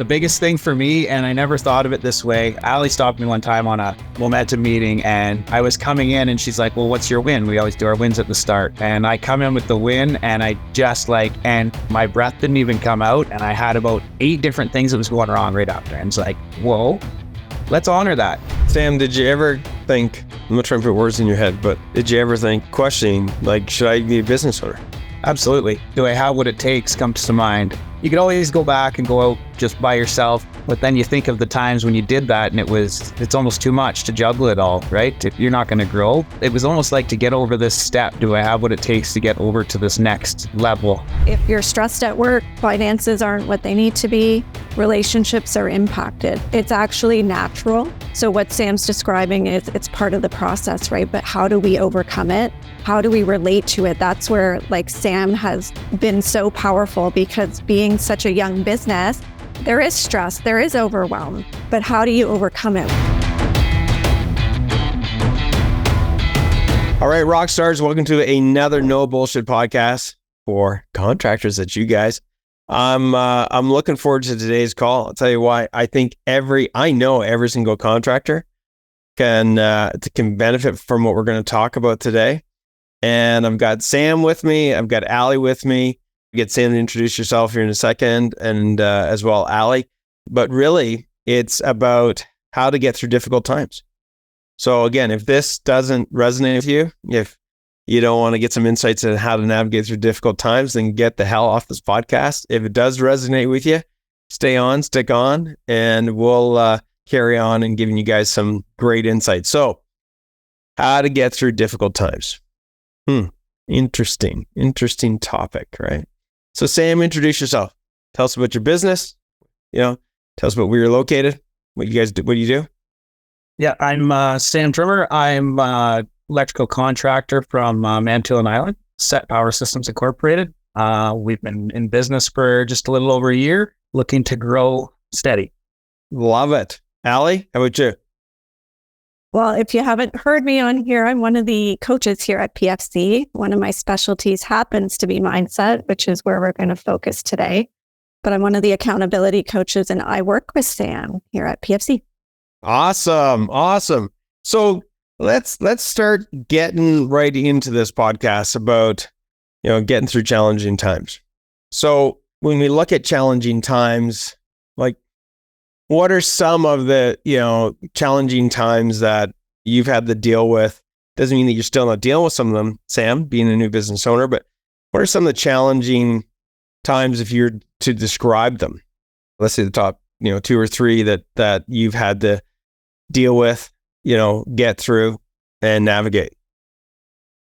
The biggest thing for me, and I never thought of it this way, Ali stopped me one time on a momentum meeting and I was coming in and she's like, well, what's your win? We always do our wins at the start. And I come in with the win and I just and my breath didn't even come out. And I had about 8 different things that was going wrong right after. And it's like, whoa, let's honor that. Sam, did you ever think, I'm not trying to put words in your head, but did you ever think, questioning, should I be a business owner? Absolutely. Do I have what it takes comes to mind. You could always go back and go out just by yourself, but then you think of the times when you did that and it's almost too much to juggle it all, right? If you're not going to grow, it was almost like to get over this step. Do I have what it takes to get over to this next level? If you're stressed at work, finances aren't what they need to be, relationships are impacted. It's actually natural. So what Sam's describing is it's part of the process, right? But how do we overcome it? How do we relate to it? That's where Sam has been so powerful, because being such a young business, there is stress, there is overwhelm, but how do you overcome it? All right, rock stars, welcome to another No Bullshit podcast for contractors. That's you guys. I'm looking forward to today's call. I'll tell you why. I know every single contractor can benefit from what we're going to talk about today. And I've got Sam with me. I've got Ali with me. Get Sam to introduce yourself here in a second, and as well, Ali. But really, it's about how to get through difficult times. So again, if this doesn't resonate with you, if you don't want to get some insights on how to navigate through difficult times, then get the hell off this podcast. If it does resonate with you, stay on, stick on, and we'll carry on and giving you guys some great insights. So how to get through difficult times. Interesting topic, right? So Sam, introduce yourself. Tell us about your business. Tell us about where you're located. What you guys do? What do you do? Yeah, I'm Sam Trimmer. I'm electrical contractor from Manitoulin Island, Set Power Systems Incorporated. We've been in business for just a little over a year, looking to grow steady. Love it. Ali, how about you? Well, if you haven't heard me on here, I'm one of the coaches here at PFC. One of my specialties happens to be mindset, which is where we're going to focus today. But I'm one of the accountability coaches, and I work with Sam here at PFC. Awesome. So let's start getting right into this podcast about, getting through challenging times. So when we look at challenging times, what are some of the, challenging times that you've had to deal with? Doesn't mean that you're still not dealing with some of them, Sam, being a new business owner, but what are some of the challenging times if you're to describe them? Let's say the top, 2 or 3 that you've had to deal with, get through and navigate.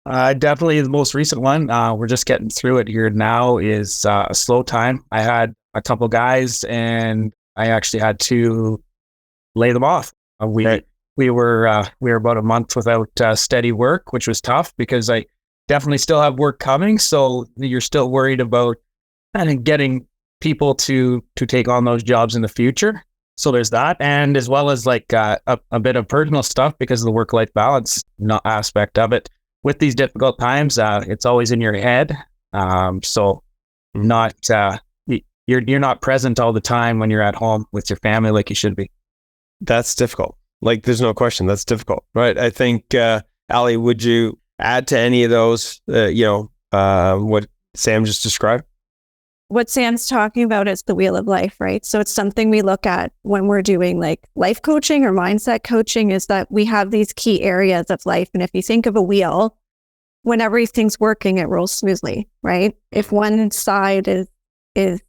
Definitely the most recent one, we're just getting through it here now, is a slow time. I had a couple guys and I actually had to lay them off. We were about a month without steady work, which was tough because I definitely still have work coming. So you're still worried about getting people to take on those jobs in the future. So there's that, and as well as a bit of personal stuff because of the work-life balance aspect of it. With these difficult times, it's always in your head. You're not present all the time when you're at home with your family like you should be. That's difficult. There's no question that's difficult, right? I think, Ali, would you add to any of those, what Sam just described? What Sam's talking about is the wheel of life, right? So it's something we look at when we're doing life coaching or mindset coaching, is that we have these key areas of life. And if you think of a wheel, when everything's working, it rolls smoothly, right? If one side is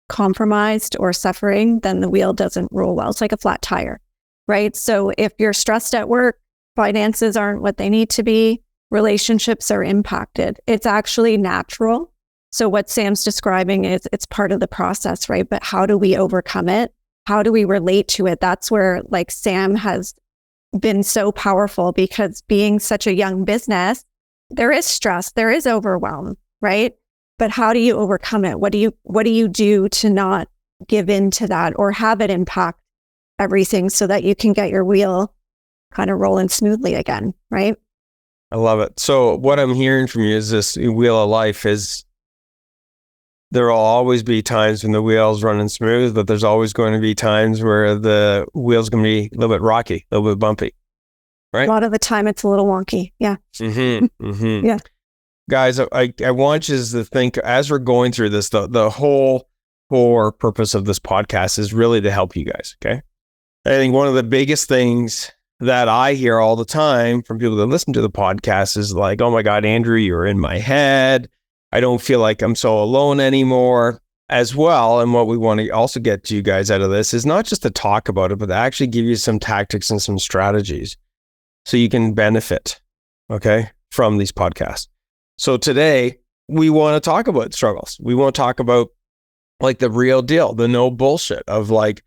compromised or suffering, then the wheel doesn't roll well. It's like a flat tire, right? So if you're stressed at work, finances aren't what they need to be, relationships are impacted. It's actually natural. So what Sam's describing is it's part of the process, right? But how do we overcome it? How do we relate to it? That's where Sam has been so powerful, because being such a young business, there is stress, there is overwhelm, right? But how do you overcome it? What do you do to not give in to that or have it impact everything so that you can get your wheel kind of rolling smoothly again, right? I love it. So what I'm hearing from you is this wheel of life is there will always be times when the wheel's running smooth, but there's always going to be times where the wheel's going to be a little bit rocky, a little bit bumpy. Right? A lot of the time it's a little wonky. Yeah. Yeah. Guys, I want you to think, as we're going through this, the whole core purpose of this podcast is really to help you guys. Okay. I think one of the biggest things that I hear all the time from people that listen to the podcast is like, oh my God, Andrew, you're in my head. I don't feel like I'm so alone anymore as well. And what we want to also get to you guys out of this is not just to talk about it, but to actually give you some tactics and some strategies so you can benefit, okay, from these podcasts. So today we want to talk about struggles. We want to talk about like the real deal, the no bullshit of like,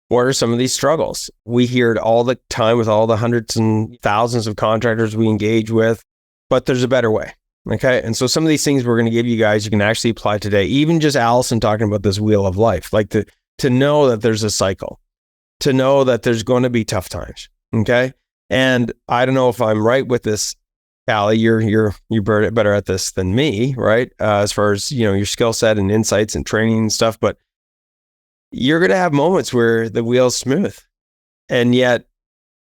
what are some of these struggles? We hear it all the time with all the hundreds and thousands of contractors we engage with, but there's a better way. Okay. And so some of these things we're going to give you guys, you can actually apply today. Even just Allison talking about this wheel of life, like to know that there's a cycle, to know that there's going to be tough times. Okay. And I don't know if I'm right with this, Allie, you're better at this than me, right? As far as, your skill set and insights and training and stuff, but you're going to have moments where the wheel's smooth, and yet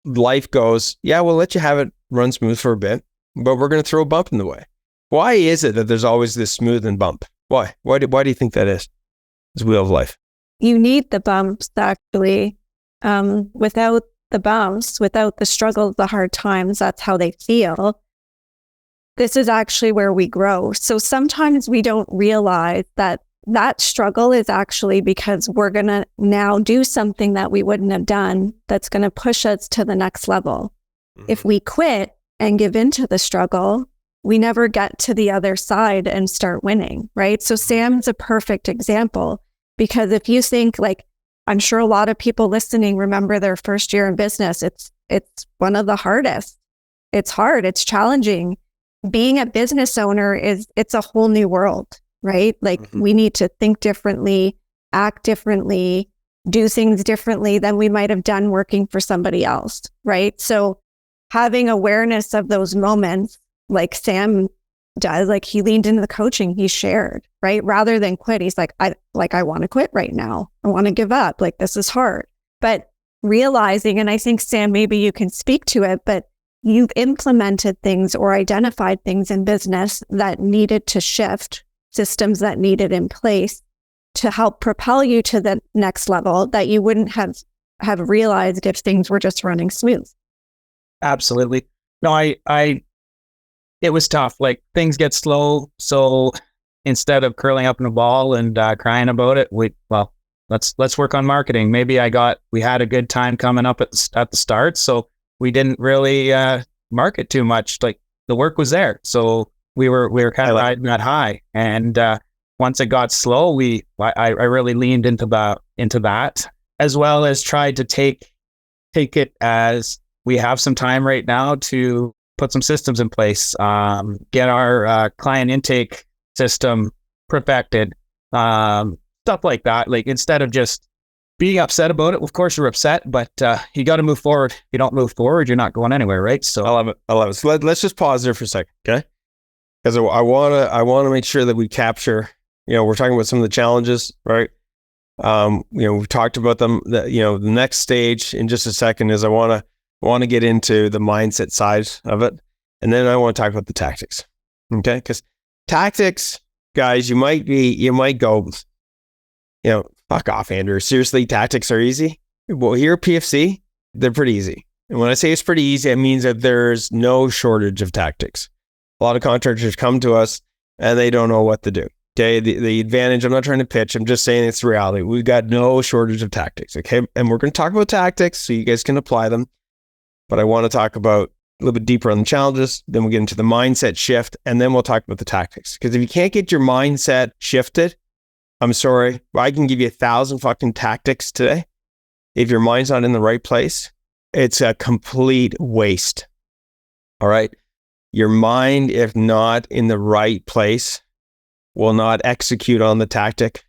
life goes, yeah, we'll let you have it run smooth for a bit, but we're going to throw a bump in the way. Why is it that there's always this smooth and bump? Why do you think that is? This wheel of life. You need the bumps, actually. Without the bumps, without the struggles, the hard times, that's how they feel. This is actually where we grow. So sometimes we don't realize that struggle is actually because we're going to now do something that we wouldn't have done that's going to push us to the next level. Mm-hmm. If we quit and give into the struggle, we never get to the other side and start winning, right? So Sam's a perfect example, because if you think, like, I'm sure a lot of people listening remember their first year in business. It's one of the hardest. It's hard. It's challenging. Being a business owner it's a whole new world. Right? Like we need to think differently, act differently, do things differently than we might have done working for somebody else. Right? So having awareness of those moments, like Sam does, like he leaned into the coaching, he shared, right? Rather than quit. He's like, I want to quit right now. I want to give up. Like, this is hard. But realizing, and I think Sam, maybe you can speak to it, but you've implemented things or identified things in business that needed to shift, systems that needed in place to help propel you to the next level that you wouldn't have realized if things were just running smooth. Absolutely. No, it was tough. Like, things get slow. So instead of curling up in a ball and crying about it, let's work on marketing. Maybe we had a good time coming up at the start. So we didn't really market too much. Like, the work was there. So we were kind of riding that high, and once it got slow, I really leaned into that, as well as tried to take it as we have some time right now to put some systems in place, get our client intake system perfected, stuff like that. Like, instead of just being upset about it, of course you're upset, but you got to move forward. If you don't move forward, you're not going anywhere, right? So I love it. So let's just pause there for a second, okay? Because I want to make sure that we capture, we're talking about some of the challenges, right? We've talked about them. The next stage in just a second is I want to get into the mindset side of it, and then I want to talk about the tactics, okay? Because tactics, guys, you might go, fuck off, Andrew. Seriously, tactics are easy? Well, here at PFC, they're pretty easy. And when I say it's pretty easy, it means that there's no shortage of tactics. A lot of contractors come to us and they don't know what to do. Okay. The advantage, I'm not trying to pitch, I'm just saying it's reality. We've got no shortage of tactics. Okay. And we're going to talk about tactics so you guys can apply them. But I want to talk about a little bit deeper on the challenges. Then we'll get into the mindset shift, and then we'll talk about the tactics. Because if you can't get your mindset shifted, I'm sorry, I can give you 1,000 fucking tactics today. If your mind's not in the right place, it's a complete waste. All right. Your mind, if not in the right place, will not execute on the tactic.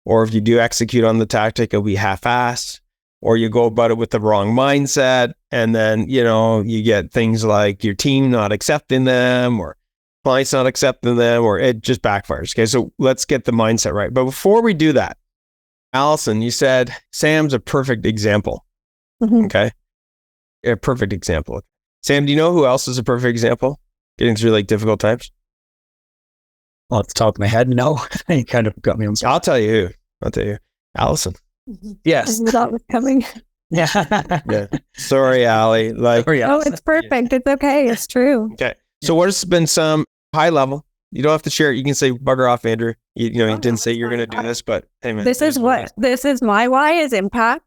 Or if you do execute on the tactic, it'll be half-assed, or you go about it with the wrong mindset. And then, you get things like your team not accepting them, or client's not accepting them, or it just backfires. Okay, so let's get the mindset right. But before we do that, Allison, you said Sam's a perfect example. Mhm. Okay, a perfect example. Sam, do you know who else is a perfect example getting through like difficult times? Off the top of my head, no. You kind of got me on. I'll tell you who. Allison. Yes. I knew that was coming. Yeah. Yeah. Sorry, Allie. Like, Oh, yeah. Oh, it's perfect. It's okay. It's true. okay. So what has been some high level? You don't have to share it. You can say bugger off, Andrew. You didn't say you're going to do this, but hey, man. This is my why is impact.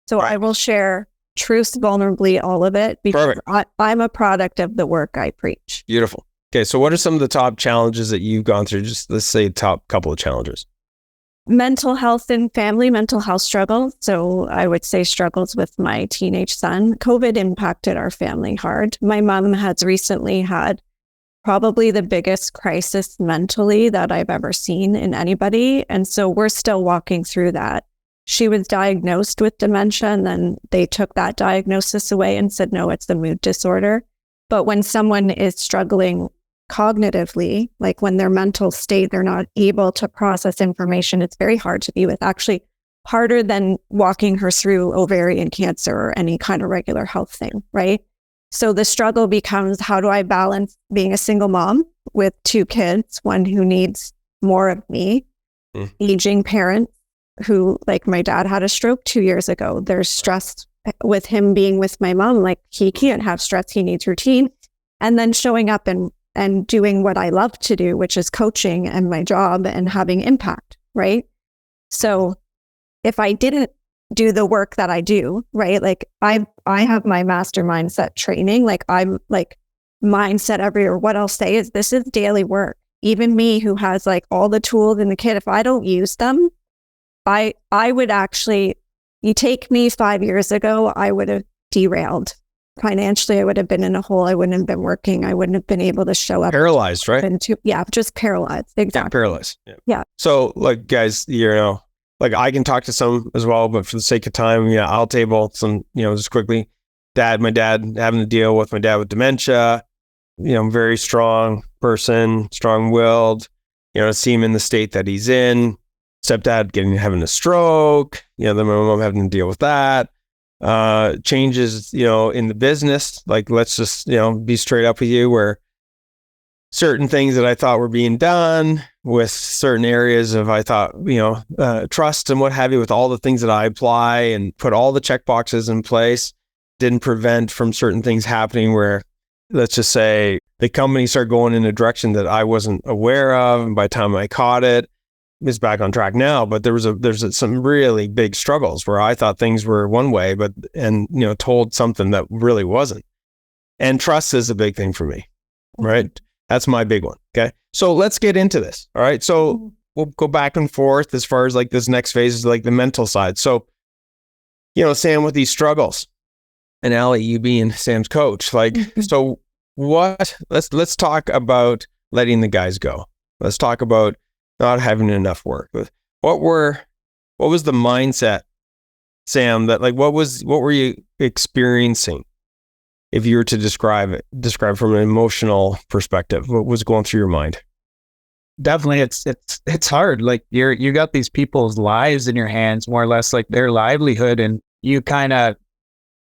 So Right. I will share truths vulnerably, all of it, because I'm a product of the work I preach. Beautiful. Okay. So what are some of the top challenges that you've gone through? Just let's say top couple of challenges. Mental health and family mental health struggles. So I would say struggles with my teenage son. COVID impacted our family hard. My mom has recently had probably the biggest crisis mentally that I've ever seen in anybody. And so we're still walking through that. She was diagnosed with dementia, and then they took that diagnosis away and said, no, it's a mood disorder. But when someone is struggling cognitively, like when their mental state, they're not able to process information, it's very hard to be with, actually harder than walking her through ovarian cancer or any kind of regular health thing, right? So the struggle becomes, how do I balance being a single mom with 2 kids, one who needs more of me, aging parents who, like my dad had a stroke 2 years ago. There's stress with him being with my mom. Like he can't have stress. He needs routine. And then showing up and doing what I love to do, which is coaching and my job and having impact, right? So if I didn't do the work that I do, right? Like I have my master mindset training. Like I'm like mindset everywhere. What I'll say is this is daily work. Even me who has like all the tools in the kit, if I don't use them, I would actually, you take me 5 years ago, I would have derailed. Financially, I would have been in a hole. I wouldn't have been working. I wouldn't have been able to show up. Paralyzed, right? Just paralyzed. Exactly. Yeah, paralyzed. Yeah. So, like, guys, like I can talk to some as well, but for the sake of time, I'll table some, just quickly. My dad having to deal with my dad with dementia, very strong person, strong-willed, to see him in the state that he's in. Stepdad having a stroke, then my mom having to deal with that. Changes, in the business, like let's just, be straight up with you, where certain things that I thought were being done with certain areas of, I thought, trust and what have you, with all the things that I apply and put all the check boxes in place, didn't prevent from certain things happening where, let's just say, the company started going in a direction that I wasn't aware of. And by the time I caught it, it's back on track now, but there's some really big struggles where I thought things were one way, and told something that really wasn't. And trust is a big thing for me, right? That's my big one. Okay. So let's get into this. All right. So we'll go back and forth as far as like this next phase is like the mental side. So, Sam, with these struggles, and Allie, you being Sam's coach, like, so let's talk about letting the guys go. Let's talk about not having enough work. What was the mindset, Sam, that like, what were you experiencing? If you were to describe from an emotional perspective, what was going through your mind? Definitely. It's hard. Like you got these people's lives in your hands, more or less, like their livelihood, and you kind of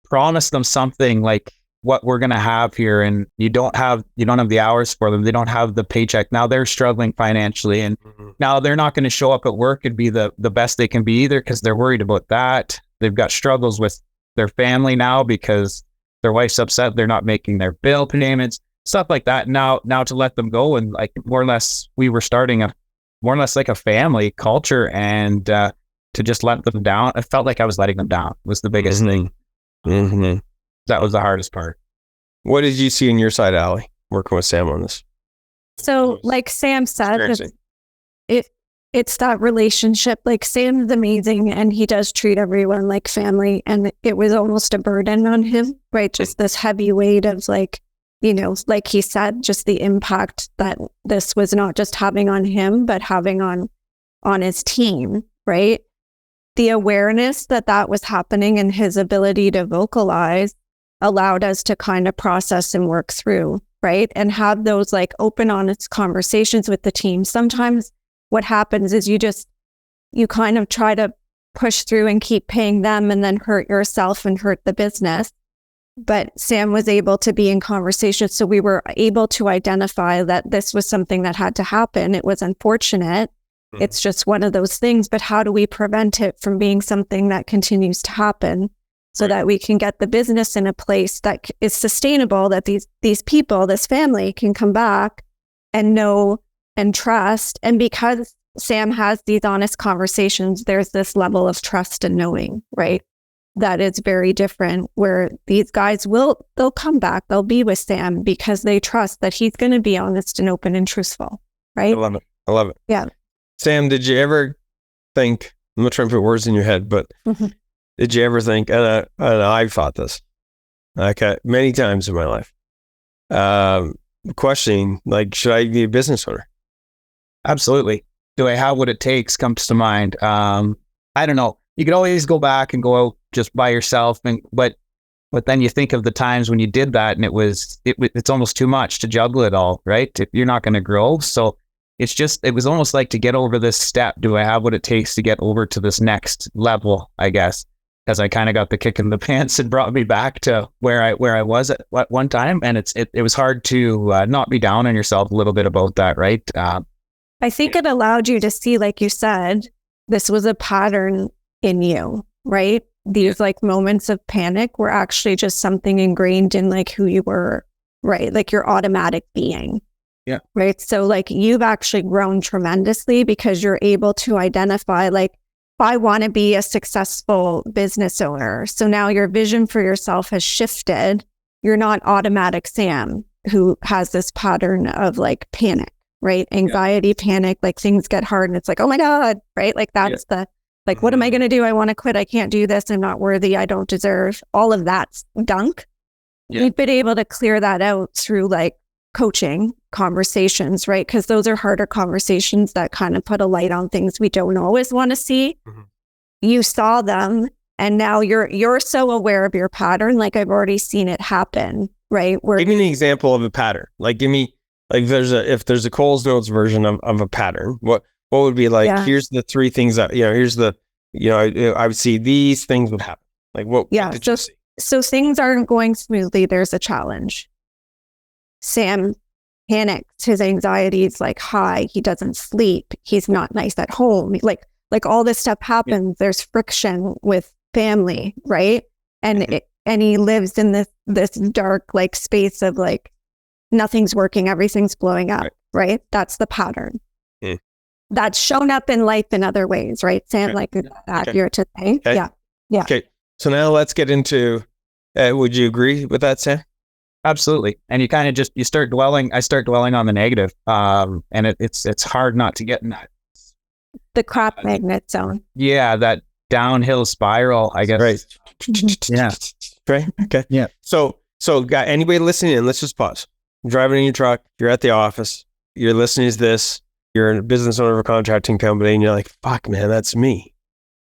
promise them something like what we're going to have here, and you don't have the hours for them. They don't have the paycheck. Now they're struggling financially, and now they're not going to show up at work and be the best they can be either, because they're worried about that. They've got struggles with their family now because their wife's upset they're not making their bill payments, stuff like that. Now to let them go, and like more or less we were starting more or less like a family culture, and to just let them down, I felt like I was letting them down was the biggest thing. That was the hardest part. What did you see on your side, Allie, working with Sam on this? So like Sam said, it's that relationship. Like Sam's amazing and he does treat everyone like family, and it was almost a burden on him, right? Just this heavy weight of like, like he said, just the impact that this was not just having on him, but having on his team, right? The awareness that was happening and his ability to vocalize allowed us to kind of process and work through. right? And have those like open, honest conversations with the team. Sometimes what happens is you kind of try to push through and keep paying them and then hurt yourself and hurt the business. But Sam was able to be in conversation. So we were able to identify that this was something that had to happen. It was unfortunate. It's just one of those things. But how do we prevent it from being something that continues to happen so that we can get the business in a place that is sustainable, that these people, this family can come back and know and trust. And because Sam has these honest conversations, there's this level of trust and knowing, right? That is very different, where these guys they'll come back, they'll be with Sam because they trust that he's going to be honest and open and truthful, right? I love it. Yeah. Sam, did you ever think, I'm not trying to put words in your head, but did you ever think, and I've thought this, okay, many times in my life, questioning, like, should I be a business owner? Absolutely. Do I have what it takes comes to mind. I don't know. You could always go back and go out just by yourself, but then you think of the times when you did that, and it's almost too much to juggle it all, right? If you're not going to grow, so it was almost like to get over this step. Do I have what it takes to get over to this next level? I guess because I kind of got the kick in the pants and brought me back to where I was at one time, and it was hard to not be down on yourself a little bit about that, right? I think it allowed you to see, like you said, this was a pattern in you, right? These like moments of panic were actually just something ingrained in like who you were, right? Like your automatic being. Yeah. Right. So like you've actually grown tremendously because you're able to identify like, I want to be a successful business owner. So now your vision for yourself has shifted. You're not automatic Sam who has this pattern of like panic, right? Anxiety, panic, like things get hard and it's like, oh my God, right? Like that's like, what am I going to do? I want to quit. I can't do this. I'm not worthy. I don't deserve. All of that's gunk. Yeah. You've been able to clear that out through like coaching conversations, right? Because those are harder conversations that kind of put a light on things we don't always want to see. You saw them and now you're so aware of your pattern. Like I've already seen it happen, right? Give me an example of a pattern. Like give me, like if there's a Coles Notes version of a pattern, what would be like, here's the three things that, here's the, I would see these things would happen. Like what did you see? So things aren't going smoothly. There's a challenge. Sam panics. His anxiety is like high. He doesn't sleep. He's not nice at home. Like all this stuff happens. Yeah. There's friction with family, right? And and he lives in this dark like space of like nothing's working. Everything's blowing up, right? That's the pattern. That's shown up in life in other ways, right? Sam, like accurate to say. Okay. Yeah. Okay. So now let's get into, would you agree with that, Sam? Absolutely. And you kind of I start dwelling on the negative. And it's hard not to get in that. The crap magnet zone. Yeah. That downhill spiral, I guess. Right. Yeah. Right. Okay. Yeah. So got anybody listening in, let's just pause. You're driving in your truck, you're at the office, you're listening to this, you're a business owner of a contracting company and you're like, fuck man, that's me.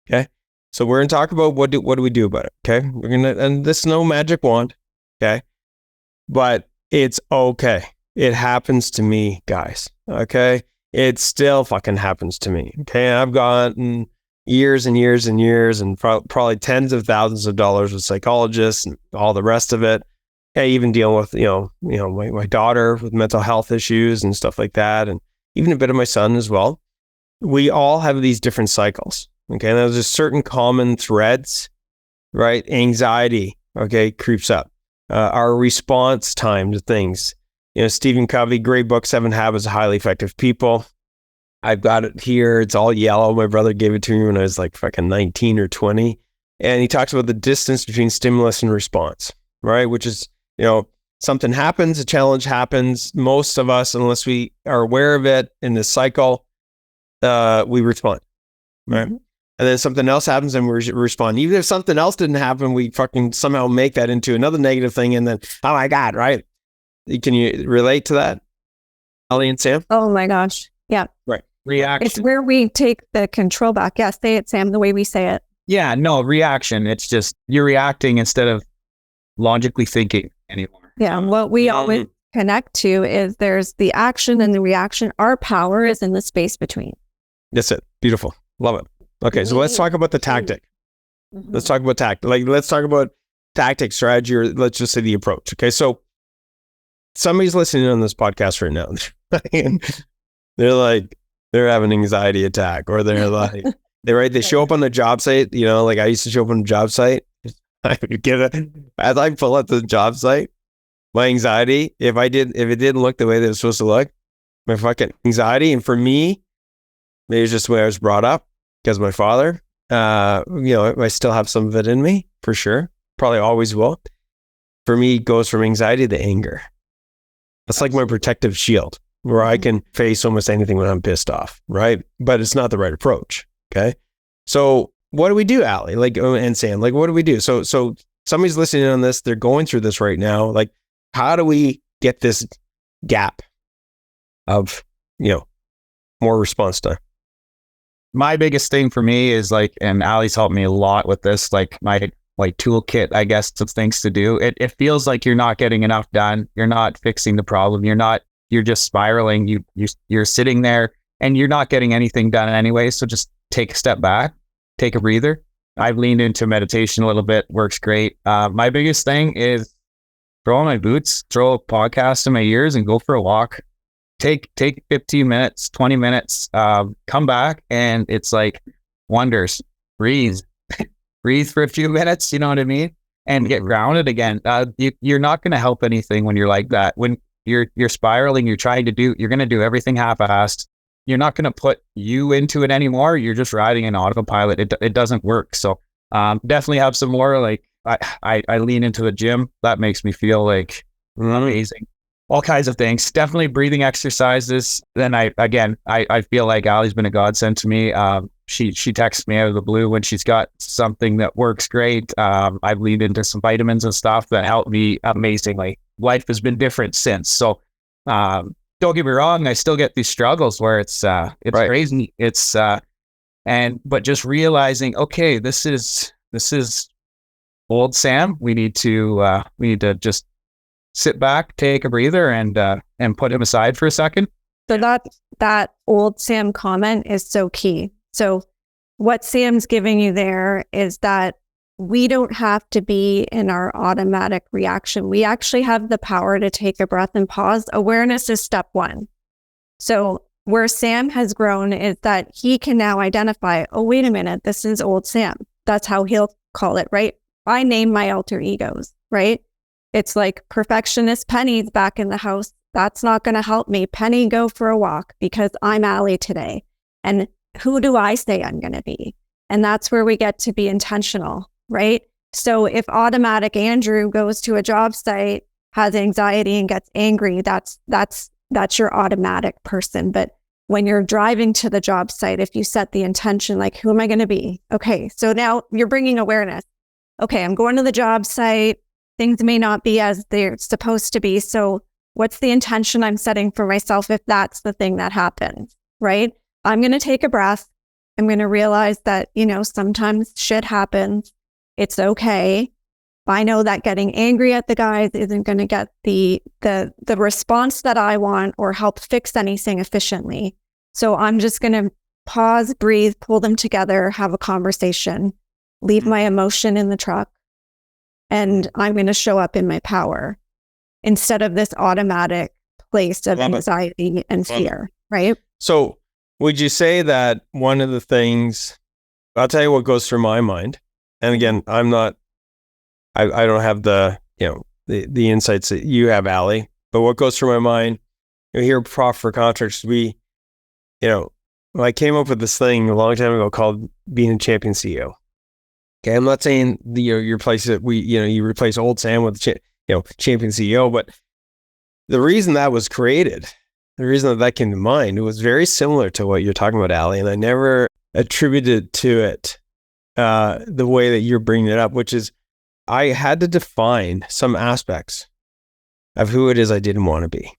Okay. So we're going to talk about what do we do about it. Okay. And this is no magic wand. Okay. But it's okay. It happens to me, guys. Okay. It still fucking happens to me. Okay. I've gotten years and years and years and probably tens of thousands of dollars with psychologists and all the rest of it. Okay. Even dealing with, my daughter with mental health issues and stuff like that. And even a bit of my son as well. We all have these different cycles. Okay. And there's just certain common threads, right? Anxiety, okay, creeps up. Our response time to things. Stephen Covey, great book, 7 Habits of Highly Effective People. I've got it here. It's all yellow. My brother gave it to me when I was like fucking 19 or 20. And he talks about the distance between stimulus and response, right? Which is, something happens, a challenge happens. Most of us, unless we are aware of it in this cycle, we respond, right? Mm-hmm. And then something else happens and we respond. Even if something else didn't happen, we fucking somehow make that into another negative thing. And then, oh my God, right? Can you relate to that, Ali and Sam? Oh my gosh. Yeah. Right. Reaction. It's where we take the control back. Yeah. Say it, Sam, the way we say it. Yeah. No, reaction. It's just you're reacting instead of logically thinking anymore. Yeah. What we always connect to is there's the action and the reaction. Our power is in the space between. That's it. Beautiful. Love it. Okay, so let's talk about the tactic. Let's talk about let's talk about tactic, strategy, or let's just say the approach. Okay, so somebody's listening on this podcast right now, and they're like, they're having an anxiety attack, or they're like, they show up on the job site. You know, like I used to show up on a job site. As I pull up the job site, my anxiety, if it didn't look the way that it was supposed to look, my fucking anxiety. And for me, maybe it's just the way I was brought up because my father, I still have some of it in me for sure. Probably always will. For me, it goes from anxiety to anger. That's like my protective shield where I can face almost anything when I'm pissed off, right? But it's not the right approach. Okay. So what do we do, Ali? Like, and Sam, like, what do we do? So somebody's listening on this, they're going through this right now. Like, how do we get this gap of, more response time? My biggest thing for me is like, and Ali's helped me a lot with this, like my toolkit, I guess, of things to do. It feels like you're not getting enough done. You're not fixing the problem. You're just spiraling. You're sitting there and you're not getting anything done anyway. So just take a step back, take a breather. I've leaned into meditation a little bit. Works great. My biggest thing is throw on my boots, throw a podcast in my ears and go for a walk. Take 15 minutes, 20 minutes, come back. And it's like wonders, breathe for a few minutes. You know what I mean? And get grounded again. You're not going to help anything when you're like that. When you're spiraling, you're going to do everything half-assed. You're not going to put you into it anymore. You're just riding an autopilot. It doesn't work. So definitely have some more, like I lean into the gym. That makes me feel like amazing. All kinds of things. Definitely breathing exercises. Then I feel like Ali's been a godsend to me. She texts me out of the blue when she's got something that works great. I've leaned into some vitamins and stuff that help me amazingly. Life has been different since. So don't get me wrong, I still get these struggles where it's right. Crazy. But just realizing, okay, this is old Sam. We need to just sit back, take a breather, and put him aside for a second. So that old Sam comment is so key. So what Sam's giving you there is that we don't have to be in our automatic reaction. We actually have the power to take a breath and pause. Awareness is step one. So where Sam has grown is that he can now identify, oh, wait a minute, this is old Sam. That's how he'll call it, right? I name my alter egos, right? It's like perfectionist Penny's back in the house. That's not going to help me. Penny, go for a walk because I'm Ali today. And who do I say I'm going to be? And that's where we get to be intentional, right? So if automatic Andrew goes to a job site, has anxiety and gets angry, that's your automatic person. But when you're driving to the job site, if you set the intention, like, who am I going to be? Okay, so now you're bringing awareness. Okay, I'm going to the job site. Things may not be as they're supposed to be. So what's the intention I'm setting for myself if that's the thing that happens, right? I'm going to take a breath. I'm going to realize that, sometimes shit happens. It's okay. I know that getting angry at the guys isn't going to get the response that I want or help fix anything efficiently. So I'm just going to pause, breathe, pull them together, have a conversation, leave my emotion in the truck, and I'm going to show up in my power instead of this automatic place of anxiety and fear, right? So would you say that one of the things, I'll tell you what goes through my mind. And again, I don't have the insights that you have, Ali, but what goes through my mind, here at Prof for Contractors, I came up with this thing a long time ago called being a champion CEO. Okay, I'm not saying you replace it. You replace old Sam with champion CEO, but the reason that was created, the reason that came to mind, it was very similar to what you're talking about, Ali, and I never attributed to it the way that you're bringing it up, which is I had to define some aspects of who it is I didn't want to be.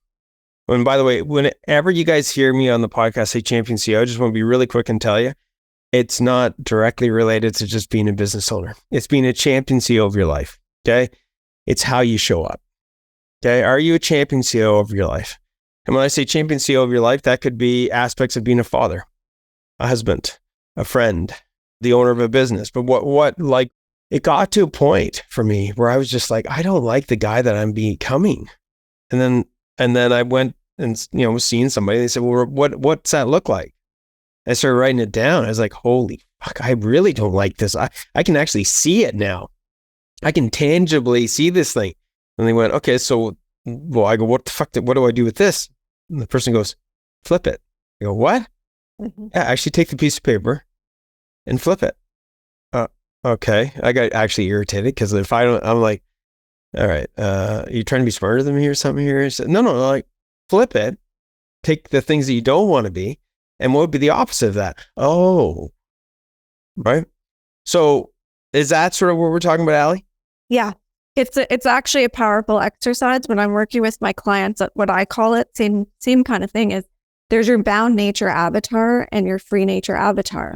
And by the way, whenever you guys hear me on the podcast say champion CEO, I just want to be really quick and tell you, it's not directly related to just being a business owner. It's being a champion CEO of your life, okay? It's how you show up. Okay. Are you a champion CEO of your life? And when I say champion CEO of your life, that could be aspects of being a father, a husband, a friend, the owner of a business. But what like it got to a point for me where I was just like, I don't like the guy that I'm becoming. And then I went and, was seeing somebody. They said, well, what's that look like? I started writing it down. I was like, holy fuck, I really don't like this. I can actually see it now. I can tangibly see this thing. And they went, okay, so, well, I go, what the fuck, what do I do with this? And the person goes, flip it. I go, what? Mm-hmm. Yeah, actually take the piece of paper and flip it. Okay. I got actually irritated because if I don't, I'm like, all right, you trying to be smarter than me or something here? I said, no, like flip it, take the things that you don't want to be. And what would be the opposite of that? Oh, right. So is that sort of what we're talking about, Allie? Yeah. It's actually a powerful exercise when I'm working with my clients. What I call it, same kind of thing, is there's your bound nature avatar and your free nature avatar,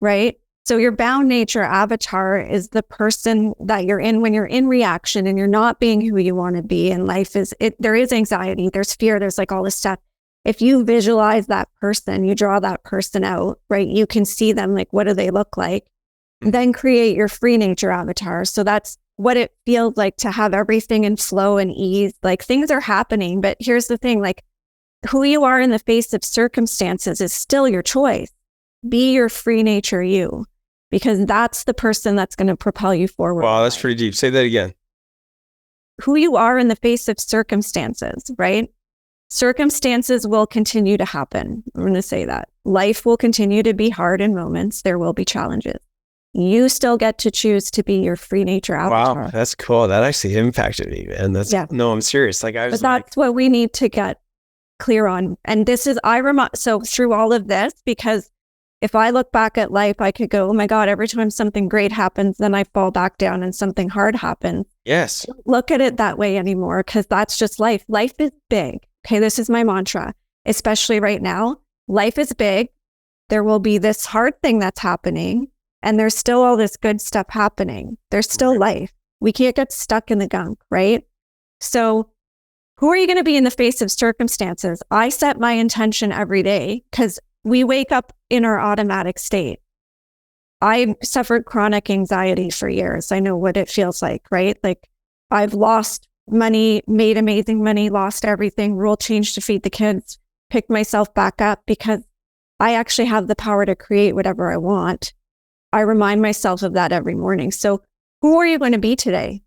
right? So your bound nature avatar is the person that you're in when you're in reaction and you're not being who you want to be. And life there is anxiety, there's fear, there's like all this stuff. If you visualize that person, you draw that person out, right? You can see them, like, what do they look like? Then create your free nature avatar. So that's what it feels like to have everything in flow and ease. Like things are happening, but here's the thing, like who you are in the face of circumstances is still your choice. Be your free nature you, because that's the person that's going to propel you forward. Wow, that's pretty deep. Say that again. Who you are in the face of circumstances, right? Circumstances will continue to happen. I'm going to say that. Life will continue to be hard in moments. There will be challenges. You still get to choose to be your free nature avatar. Wow, that's cool. That actually impacted me, man. No, I'm serious. Like but that's what we need to get clear on. And this is, so through all of this, because if I look back at life, I could go, oh my God, every time something great happens, then I fall back down and something hard happens. Yes. Don't look at it that way anymore, because that's just life. Life is big. Okay, this is my mantra, especially right now. Life is big. There will be this hard thing that's happening, and there's still all this good stuff happening. There's still life. We can't get stuck in the gunk, right? So who are you going to be in the face of circumstances? I set my intention every day because we wake up in our automatic state. I suffered chronic anxiety for years. I know what it feels like, right? Like I've lost money, made amazing money, lost everything, rule change to feed the kids, picked myself back up because I actually have the power to create whatever I want. I remind myself of that every morning. So who are you going to be today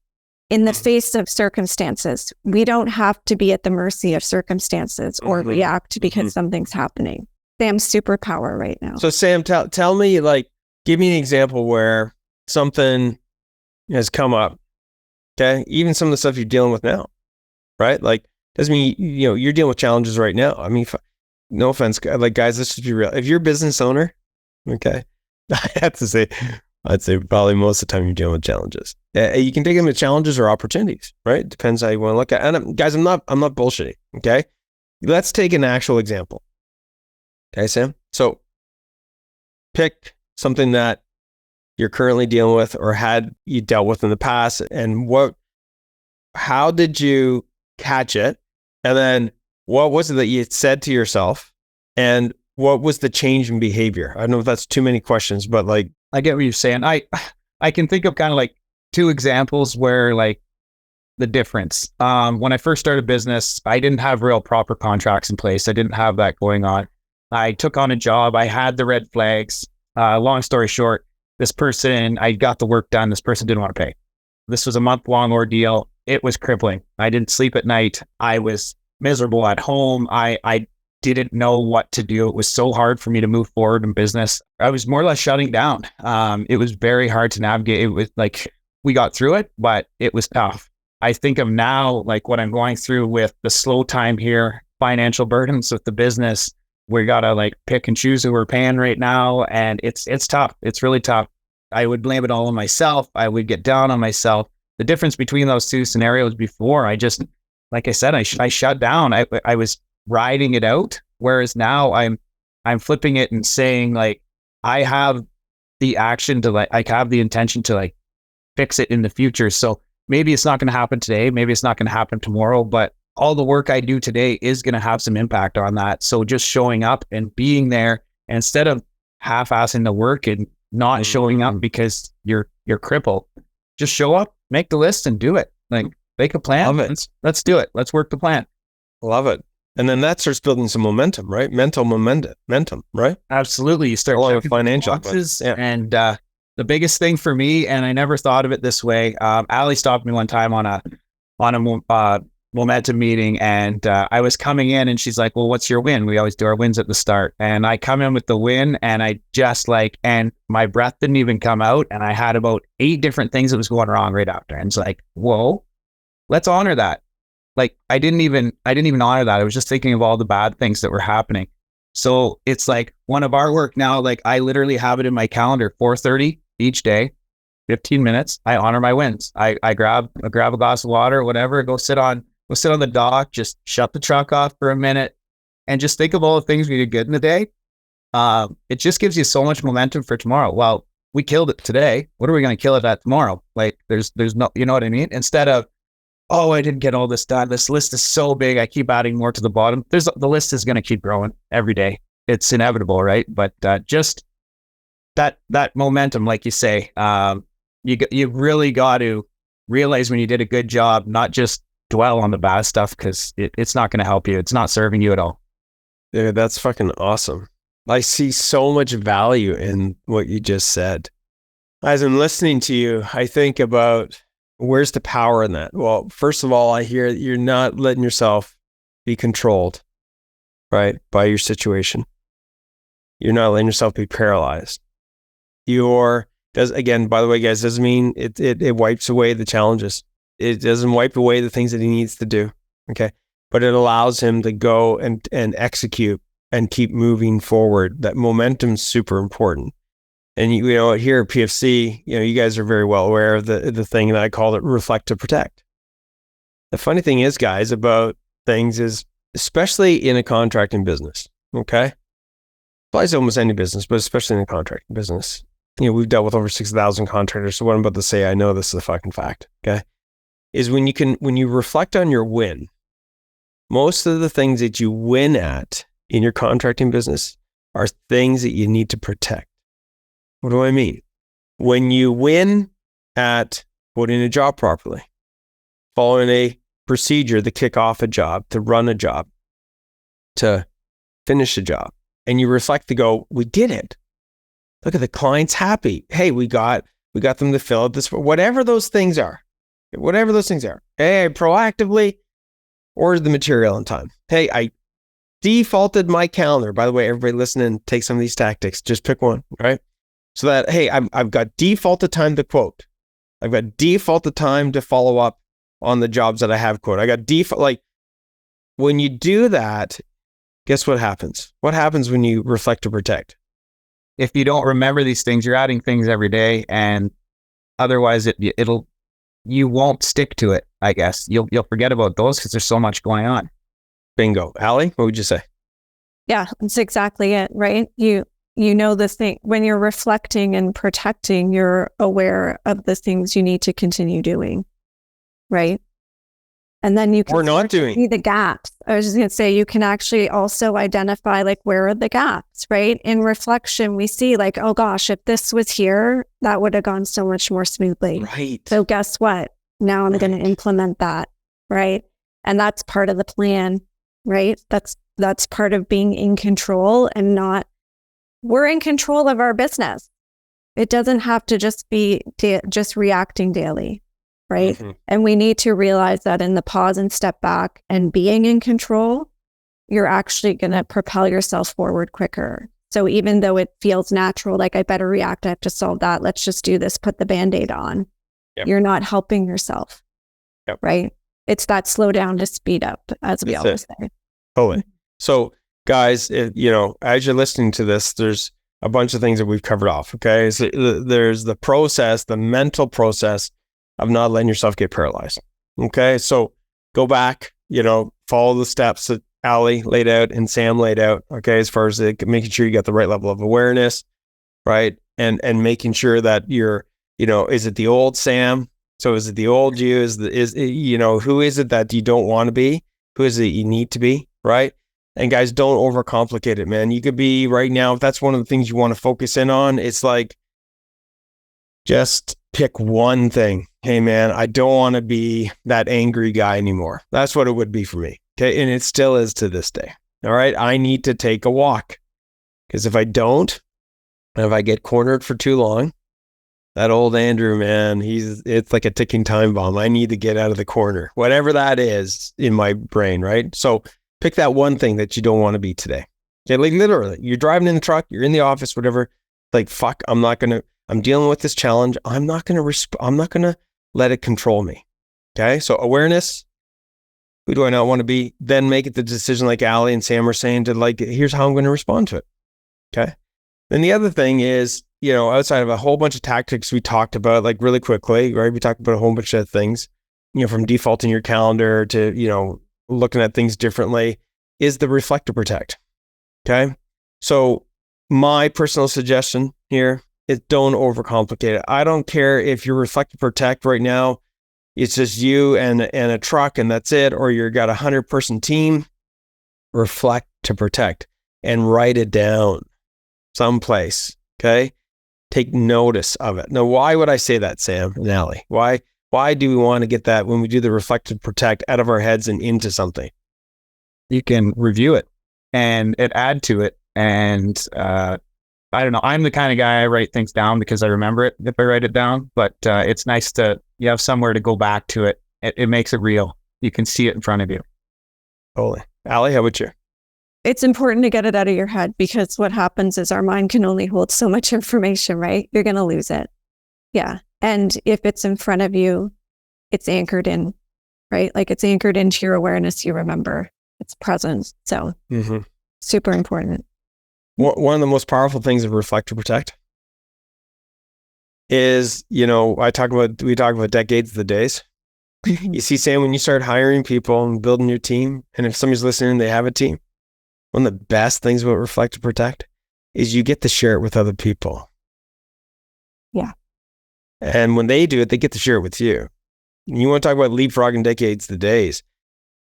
in the face of circumstances? We don't have to be at the mercy of circumstances or react because something's happening. Sam's superpower right now. So Sam, tell me, like, give me an example where something has come up. Okay. Even some of the stuff you're dealing with now, right? Like, doesn't mean, you're dealing with challenges right now. I mean, no offense, like guys, let's just be real. If you're a business owner, okay, I have to say, I'd say probably most of the time you're dealing with challenges. You can take them as challenges or opportunities, right? Depends how you want to look at it. And guys, I'm not bullshitting. Okay. Let's take an actual example. Okay, Sam. So pick something that you're currently dealing with or you dealt with in the past, and how did you catch it? And then what was it that you said to yourself? And what was the change in behavior? I don't know if that's too many questions, but like, I get what you're saying. I can think of kind of like two examples where like the difference. When I first started business, I didn't have real proper contracts in place. I didn't have that going on. I took on a job. I had the red flags. Long story short, this person, I got the work done. This person didn't want to pay. This was a month-long ordeal. It was crippling. I didn't sleep at night. I was miserable at home. I didn't know what to do. It was so hard for me to move forward in business. I was more or less shutting down. It was very hard to navigate. It was like, we got through it, but it was tough. I think of now, like what I'm going through with the slow time here, financial burdens with the business. We got to like pick and choose who we're paying right now. And it's tough. It's really tough. I would blame it all on myself. I would get down on myself. The difference between those two scenarios before, I just, like I said, I shut down. I was riding it out. Whereas now I'm flipping it and saying like, I have the action to like, I have the intention to like fix it in the future. So maybe it's not going to happen today. Maybe it's not going to happen tomorrow, but all the work I do today is going to have some impact on that. So just showing up and being there, instead of half-assing the work and not showing up because you're crippled, just show up, make the list and do it. Like, make a plan. Love it. Let's do it. Let's work the plan. Love it. And then that starts building some momentum, right? Mental momentum, right? Absolutely. You start along with checking financial boxes, yeah. And the biggest thing for me, and I never thought of it this way. Ali stopped me one time on a momentum meeting, and I was coming in, and she's like, "Well, what's your win?" We always do our wins at the start, and I come in with the win, and I just and my breath didn't even come out, and I had about 8 different things that was going wrong right after, and it's like, whoa, let's honor that. Like, I didn't even honor that. I was just thinking of all the bad things that were happening. So it's like one of our work now, like I literally have it in my calendar, 4:30 each day, 15 minutes. I honor my wins. I grab a glass of water or whatever, go sit on the dock, just shut the truck off for a minute and just think of all the things we did good in the day. It just gives you so much momentum for tomorrow. Well, we killed it today. What are we going to kill it at tomorrow? Like there's no, you know what I mean? Instead of, oh, I didn't get all this done. This list is so big. I keep adding more to the bottom. The list is going to keep growing every day. It's inevitable, right? But just that momentum, like you say, you really got to realize when you did a good job, not just dwell on the bad stuff, because it's not going to help you. It's not serving you at all. Yeah, that's fucking awesome. I see so much value in what you just said. As I'm listening to you, I think about, where's the power in that? Well, first of all, I hear you're not letting yourself be controlled, right, by your situation. You're not letting yourself be paralyzed. Again, by the way, guys, doesn't mean it wipes away the challenges. It doesn't wipe away the things that he needs to do, okay? But it allows him to go and execute and keep moving forward. That momentum's super important. And you know, here at PFC, you know, you guys are very well aware of the thing that I call it reflect to protect. The funny thing is, guys, about things is, especially in a contracting business, okay? Applies to almost any business, but especially in a contracting business. You know, we've dealt with over 6,000 contractors. So what I'm about to say, I know this is a fucking fact, okay? Is when you reflect on your win, most of the things that you win at in your contracting business are things that you need to protect. What do I mean? When you win at putting a job properly, following a procedure to kick off a job, to run a job, to finish a job, and you reflect to go, we did it. Look at the client's happy. Hey, we got them to fill out this, whatever those things are. Hey, I proactively ordered the material on time. Hey, I defaulted my calendar. By the way, everybody listening, take some of these tactics. Just pick one, right? So that, hey, I've got defaulted time to quote. I've got defaulted time to follow up on the jobs that I have quote. I got default, like when you do that, guess what happens? What happens when you reflect to protect? If you don't remember these things, you're adding things every day, and otherwise you won't stick to it. I guess you'll forget about those because there's so much going on. Bingo. Ali, what would you say? Yeah, that's exactly it, right? You know the thing, when you're reflecting and protecting, you're aware of the things you need to continue doing, right? And then you can see the gaps. I was just going to say, you can actually also identify, like, where are the gaps, right? In reflection, we see like, oh gosh, if this was here, that would have gone so much more smoothly. Right. So guess what? Now I'm going to implement that, right? And that's part of the plan, right? That's part of being in control and not, we're in control of our business. It doesn't have to just be just reacting daily, right? Mm-hmm. And we need to realize that in the pause and step back and being in control, you're actually going to propel yourself forward quicker. So even though it feels natural, like I better react, I have to solve that, let's just do this, put the Band-Aid on. Yep. You're not helping yourself, yep. Right? It's that slow down to speed up, as we always say. Totally. So guys, you know, as you're listening to this, there's a bunch of things that we've covered off, okay? So there's the process, the mental process of not letting yourself get paralyzed, okay? So go back, you know, follow the steps that Ali laid out and Sam laid out, okay? As far as making sure you got the right level of awareness, right? And making sure that you're, you know, is it the old Sam? So is it the old you? Who is it that you don't want to be? Who is it you need to be? Right. And guys, don't overcomplicate it, man. You could be right now, if that's one of the things you want to focus in on, it's like, just pick one thing. Hey, man, I don't want to be that angry guy anymore. That's what it would be for me. Okay. And it still is to this day. All right. I need to take a walk, because if I don't, and if I get cornered for too long, that old Andrew, man, it's like a ticking time bomb. I need to get out of the corner, whatever that is in my brain. Right. So pick that one thing that you don't want to be today. Okay. Like literally, you're driving in the truck, you're in the office, whatever. Like, fuck, I'm dealing with this challenge. I'm not going to let it control me. Okay. So awareness, who do I not want to be? Then make it the decision, like Ali and Sam are saying, to like, here's how I'm going to respond to it. Okay. Then the other thing is, outside of a whole bunch of tactics we talked about, like really quickly, right? We talked about a whole bunch of things, from defaulting your calendar to, looking at things differently, is the reflect to protect. Okay. So my personal suggestion here is don't overcomplicate it. I don't care if you're reflect to protect right now, it's just you and a truck and that's it, or you've got 100-person team. Reflect to protect and write it down someplace. Okay. Take notice of it. Now, why would I say that, Sam and Ali? Why do we want to get that when we do the reflect to protect out of our heads and into something? You can review it and add to it. And I don't know. I'm the kind of guy, I write things down because I remember it if I write it down. But it's nice you have somewhere to go back to it. It makes it real. You can see it in front of you. Totally. Ali, how about you? It's important to get it out of your head, because what happens is our mind can only hold so much information, right? You're going to lose it. Yeah. And if it's in front of you, it's anchored in, right? Like it's anchored into your awareness. You remember it's present. So super important. One of the most powerful things of reflect to protect is, we talk about decades of the days. You see, Sam, when you start hiring people and building your team, and if somebody's listening, they have a team, one of the best things about reflect to protect is you get to share it with other people. Yeah. And when they do it, they get to share it with you. And you want to talk about leapfrogging decades of days.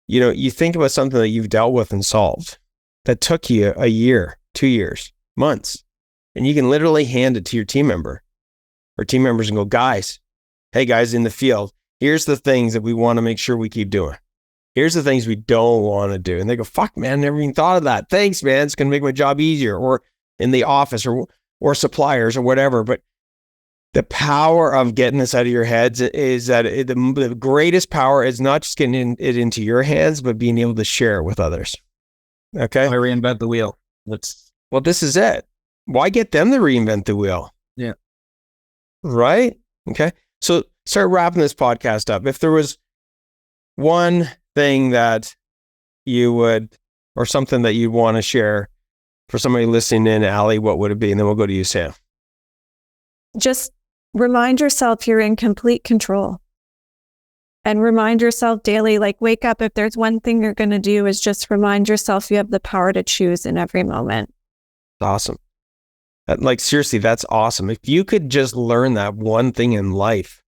You think about something that you've dealt with and solved that took you a year, 2 years, months, and you can literally hand it to your team member or team members and go, hey guys in the field, here's the things that we want to make sure we keep doing. Here's the things we don't want to do. And they go, fuck man, never even thought of that. Thanks, man. It's going to make my job easier, or in the office or suppliers or whatever. But the power of getting this out of your heads is that the greatest power is not just getting it into your hands, but being able to share it with others. Okay. I reinvent the wheel. Well, this is it. Why get them to reinvent the wheel? Yeah. Right? Okay. So start wrapping this podcast up. If there was one thing that you would, or something that you'd want to share for somebody listening in, Ali, what would it be? And then we'll go to you, Sam. Just remind yourself you're in complete control. And remind yourself daily, like wake up. If there's one thing you're going to do, is just remind yourself you have the power to choose in every moment. Awesome. Seriously, that's awesome. If you could just learn that one thing in life,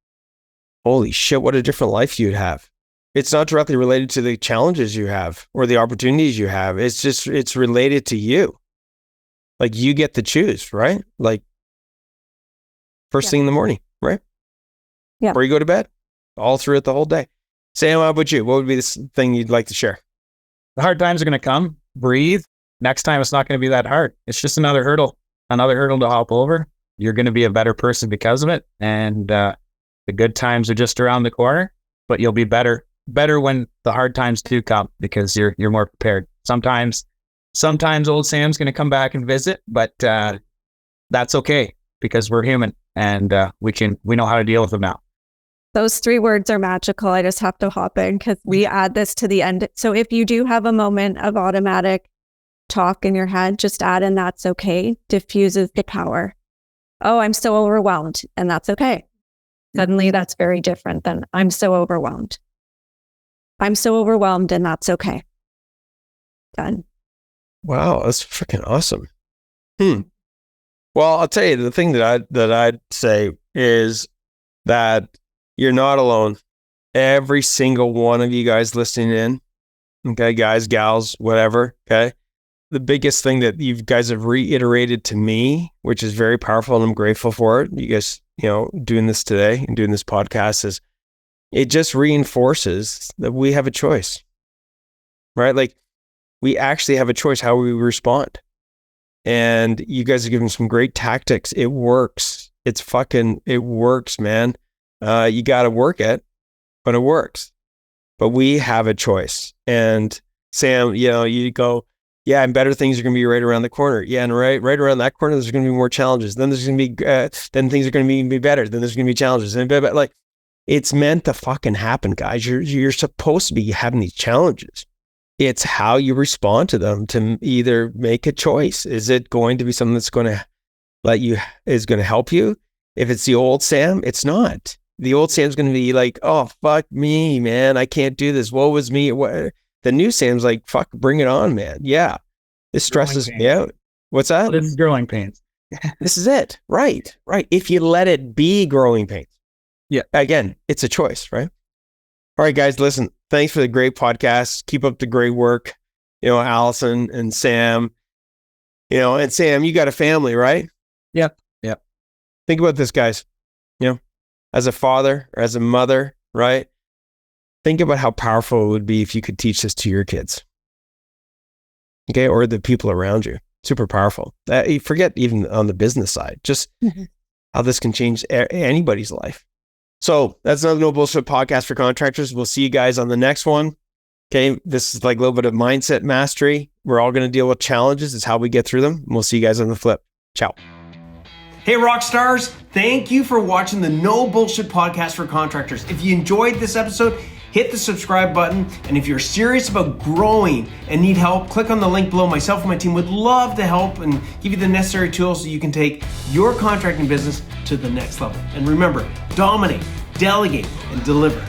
holy shit, what a different life you'd have. It's not directly related to the challenges you have or the opportunities you have. It's related to you. Like you get to choose, right? Like first thing in the morning, right? Yeah. Before you go to bed, all through it the whole day. Sam, how about you? What would be this thing you'd like to share? The hard times are going to come. Breathe. Next time, it's not going to be that hard. It's just another hurdle to hop over. You're going to be a better person because of it. And the good times are just around the corner, but you'll be better when the hard times do come, because you're more prepared. Sometimes old Sam's going to come back and visit, but that's okay, because we're human and we know how to deal with them now. Those 3 words are magical. I just have to hop in because we add this to the end. So if you do have a moment of automatic talk in your head, just add in that's okay. Diffuses the power. Oh, I'm so overwhelmed, and that's okay. Suddenly that's very different than I'm so overwhelmed. I'm so overwhelmed, and that's okay. Done. Wow, that's freaking awesome. Well, I'll tell you, the thing that I'd say is that You're not alone. Every single one of you guys listening in, okay, guys, gals, whatever, okay? The biggest thing that you guys have reiterated to me, which is very powerful and I'm grateful for it, you guys, doing this today and doing this podcast, is it just reinforces that we have a choice, right? Like, we actually have a choice how we respond. And you guys are giving some great tactics. It works. It works, man. You got to work it, but it works. But we have a choice. And Sam, you go, yeah, and better things are going to be right around the corner. Yeah, and right around that corner, there's going to be more challenges. Then there's going to be, then things are going to be better. Then there's going to be challenges. And like, it's meant to fucking happen, guys. You're supposed to be having these challenges. It's how you respond to them to either make a choice. Is it going to be something that's going to is going to help you? If it's the old Sam, it's not. The old Sam's going to be like, oh, fuck me, man. I can't do this. Woe was me. The new Sam's like, fuck, bring it on, man. Yeah. This stresses me out. What's that? This is growing pains. This is it. Right. If you let it be growing pains. Yeah. Again, it's a choice, right? All right, guys, listen, thanks for the great podcast. Keep up the great work. Allison and Sam, and Sam, you got a family, right? Yep. Think about this, guys. As a father or as a mother, right? Think about how powerful it would be if you could teach this to your kids. Okay, or the people around you. Super powerful. You forget even on the business side, just how this can change anybody's life. So that's another No Bullshit podcast for contractors. We'll see you guys on the next one. Okay, this is like a little bit of mindset mastery. We're all going to deal with challenges. It's how we get through them. We'll see you guys on the flip. Ciao. Hey, rock stars. Thank you for watching the No Bullshit podcast for contractors. If you enjoyed this episode, hit the subscribe button. And if you're serious about growing and need help, click on the link below. Myself and my team would love to help and give you the necessary tools so you can take your contracting business to the next level. And remember, dominate, delegate, and deliver.